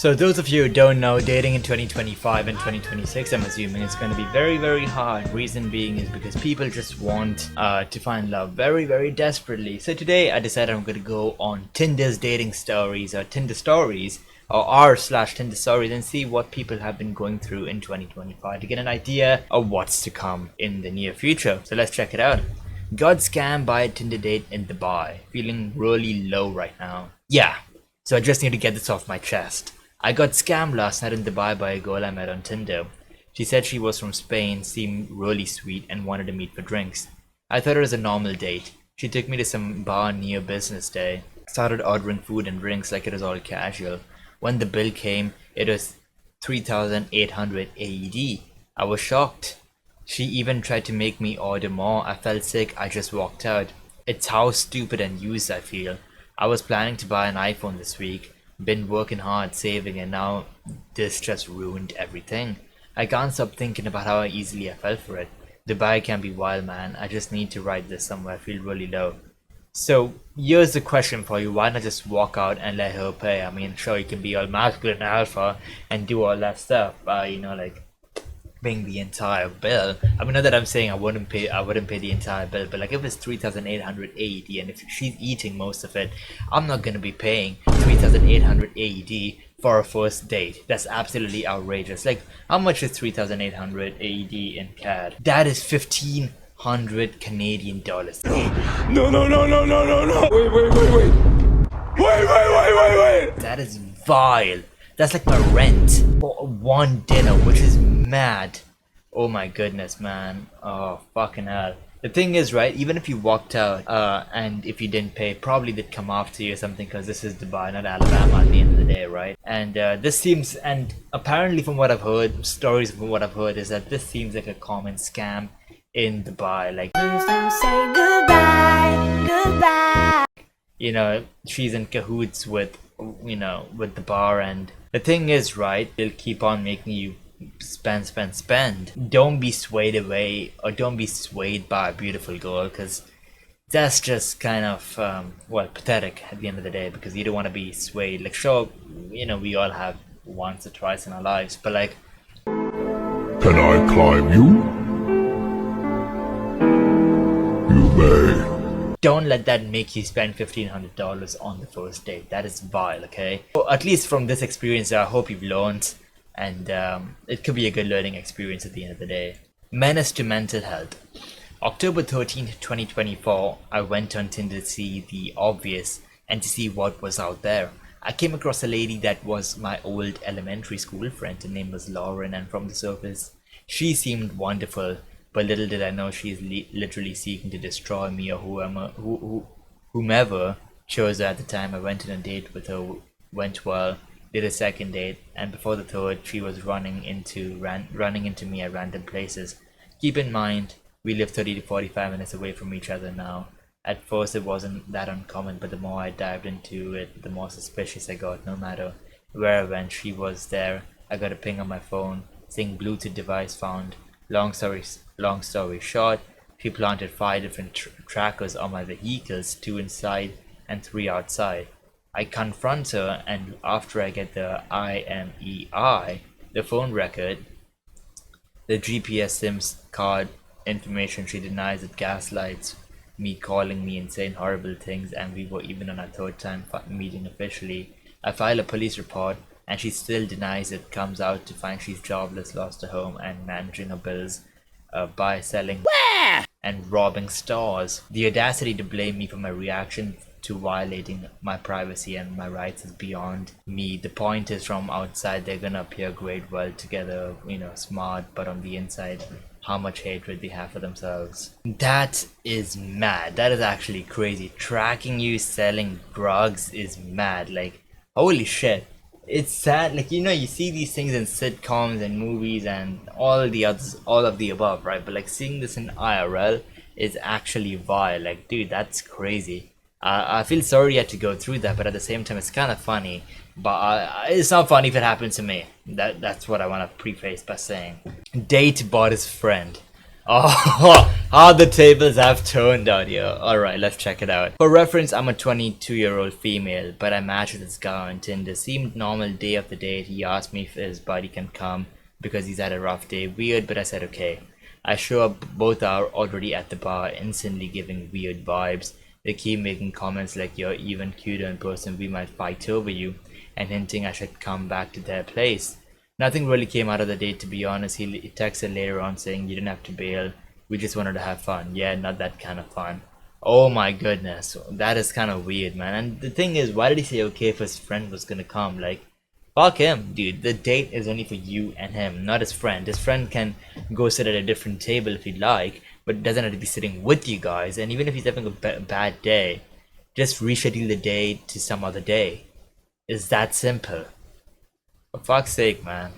So those of you who don't know, dating in 2025 and 2026, I'm assuming it's going to be very, very hard. Reason being is because people just want to find love very, very desperately. So today I decided I'm going to go on Tinder's dating stories or Tinder stories or r/Tinder stories and see what people have been going through in 2025 to get an idea of what's to come in the near future. So let's check it out. Got scammed by a Tinder date in Dubai. Feeling really low right now. Yeah, so I just need to get this off my chest. I got scammed last night in Dubai by a girl I met on Tinder. She said she was from Spain, seemed really sweet and wanted to meet for drinks. I thought it was a normal date. She took me to some bar near business day. Started ordering food and drinks like it was all casual. When the bill came, it was 3,800 AED. I was shocked. She even tried to make me order more. I felt sick, I just walked out. It's how stupid and used I feel. I was planning to buy an iPhone this week. Been working hard, saving, and now this just ruined everything. I can't stop thinking about how easily I fell for it. Dubai can be wild, man. I just need to write this somewhere. I feel really low. So here's the question for you. Why not just walk out and let her pay? I mean, sure, you can be all masculine alpha and do all that stuff. Like paying the entire bill. I mean, not that I'm saying I wouldn't pay the entire bill, but like if it's 3,800 AED and if she's eating most of it, I'm not gonna be paying 3,800 AED for a first date. That's absolutely outrageous. Like, how much is 3,800 AED in CAD? That is 1,500 Canadian dollars. No. Wait. That is vile. That's like my rent for one dinner, which is mad. Oh my goodness, man. Oh, fucking hell. The thing is, right, even if you walked out and if you didn't pay, probably they'd come after you or something, because this is Dubai, not Alabama at the end of the day, right? And this seems, and apparently from what I've heard, stories from what I've heard, is that this seems like a common scam in Dubai. Like, please don't say goodbye. You know, she's in cahoots with, with the bar, and the thing is, right, they'll keep on making you spend. Don't be swayed away, or don't be swayed by a beautiful girl, because that's just kind of pathetic at the end of the day, because you don't want to be swayed. Like, sure, we all have once or twice in our lives, but like, Can I climb you? You may. Don't let that make you spend $1,500 on the first date. That is vile, okay? Well, at least from this experience, I hope you've learned, and it could be a good learning experience at the end of the day. Menace to mental health. October 13th, 2024, I went on Tinder to see the obvious and to see what was out there. I came across a lady that was my old elementary school friend. Her name was Lauren, and from the surface, she seemed wonderful. But little did I know she's literally seeking to destroy me or whomever chose her at the time. I went on a date with her, went well, did a second date, and before the third, she was running into me at random places. Keep in mind, we live 30 to 45 minutes away from each other now. At first it wasn't that uncommon, but the more I dived into it, the more suspicious I got. No matter where I went, she was there. I got a ping on my phone saying Bluetooth device found. Long story short, she planted 5 different trackers on my vehicles, 2 inside and 3 outside. I confront her, and after I get the IMEI, the phone record, the GPS SIMs card information, she denies it, gaslights me, calling me and saying horrible things, and we were even on our third time meeting officially. I file a police report, and she still denies it. Comes out to find she's jobless, lost her home, and managing her bills by selling and robbing stores. The audacity to blame me for my reaction to violating my privacy and my rights is beyond me. The point is, from outside they're gonna appear great, well together, smart, but on the inside, how much hatred they have for themselves. That is mad. That is actually crazy. Tracking you selling drugs is mad. Like, holy shit. It's sad, like, you see these things in sitcoms and movies and all of the above, right? But like, seeing this in IRL is actually vile. Like, dude, that's crazy. I feel sorry you had to go through that, but at the same time, it's kind of funny. But it's not funny if it happens to me. That's what I want to preface by saying. Date bought his friend. Oh, how the tables have turned out here. Alright, let's check it out. For reference, I'm a 22-year-old female, but I matched with this guy on Tinder. Seemed normal day of the date. He asked me if his buddy can come because he's had a rough day. Weird, but I said okay. I show up, both are already at the bar, instantly giving weird vibes. They keep making comments like you're even cuter in person, we might fight over you, and hinting I should come back to their place. Nothing really came out of the date, to be honest. He texted later on saying you didn't have to bail, we just wanted to have fun. Yeah, not that kind of fun. Oh my goodness, that is kind of weird, man. And the thing is, why did he say okay if his friend was gonna come? Like, fuck him, dude. The date is only for you and him, not his friend. His friend can go sit at a different table if he'd like, but doesn't have to be sitting with you guys. And even if he's having a bad day, just reschedule the day to some other day. It's that simple. For fuck's sake, man.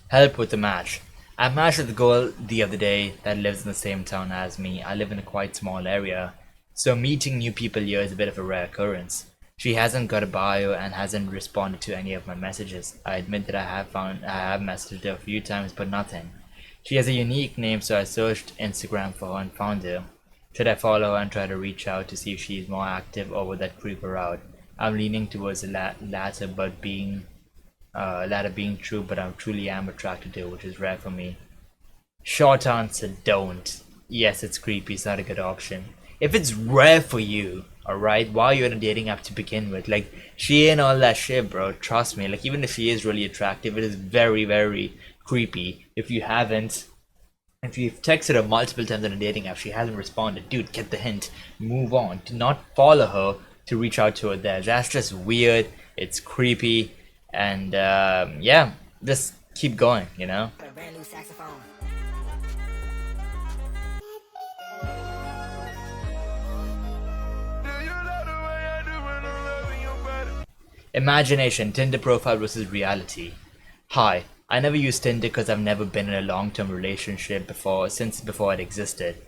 Help with the match. I matched with a girl the other day that lives in the same town as me. I live in a quite small area, so meeting new people here is a bit of a rare occurrence. She hasn't got a bio and hasn't responded to any of my messages. I admit that I have messaged her a few times, but nothing. She has a unique name, so I searched Instagram for her and found her. Should I follow her and try to reach out to see if she's more active, or would that creep her out? I'm leaning towards the latter, but latter being true, but I truly am attracted to her, which is rare for me. Short answer, don't. Yes, it's creepy, it's not a good option. If it's rare for you, alright, why are you on a dating app to begin with? Like, she ain't all that shit, bro, trust me. Like, even if she is really attractive, it is very, very creepy. If you've texted her multiple times on a dating app, she hasn't responded, dude, get the hint, move on. Do not follow her to reach out to her there. That's just weird, it's creepy, and yeah, just keep going, you know? Imagination, Tinder profile versus reality. Hi, I never used Tinder because I've never been in a long-term relationship since before it existed.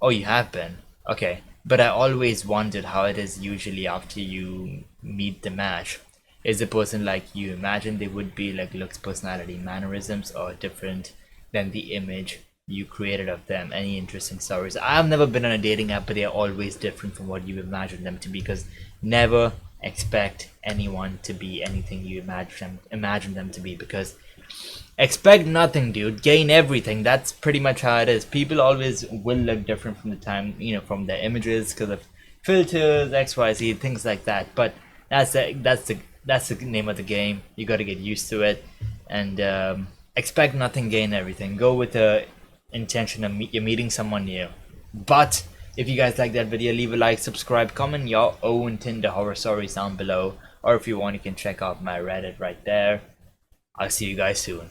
Oh, you have been? Okay. But I always wondered how it is usually after you meet the match. Is the person like you imagine they would be, like looks, personality, mannerisms, or different than the image you created of them? Any interesting stories? I've never been on a dating app, but they're always different from what you imagine them to be, because never expect anyone to be anything you imagine them to be, because expect nothing, dude, gain everything. That's pretty much how it is. People always will look different from the time, you know, from their images, because of filters, XYZ, things like that. But that's the name of the game. You got to get used to it, and expect nothing, gain everything. Go with the intention of you're meeting someone new. But if you guys like that video, leave a like, subscribe, comment your own Tinder horror stories down below, or if you want, you can check out my Reddit right there. I'll see you guys soon.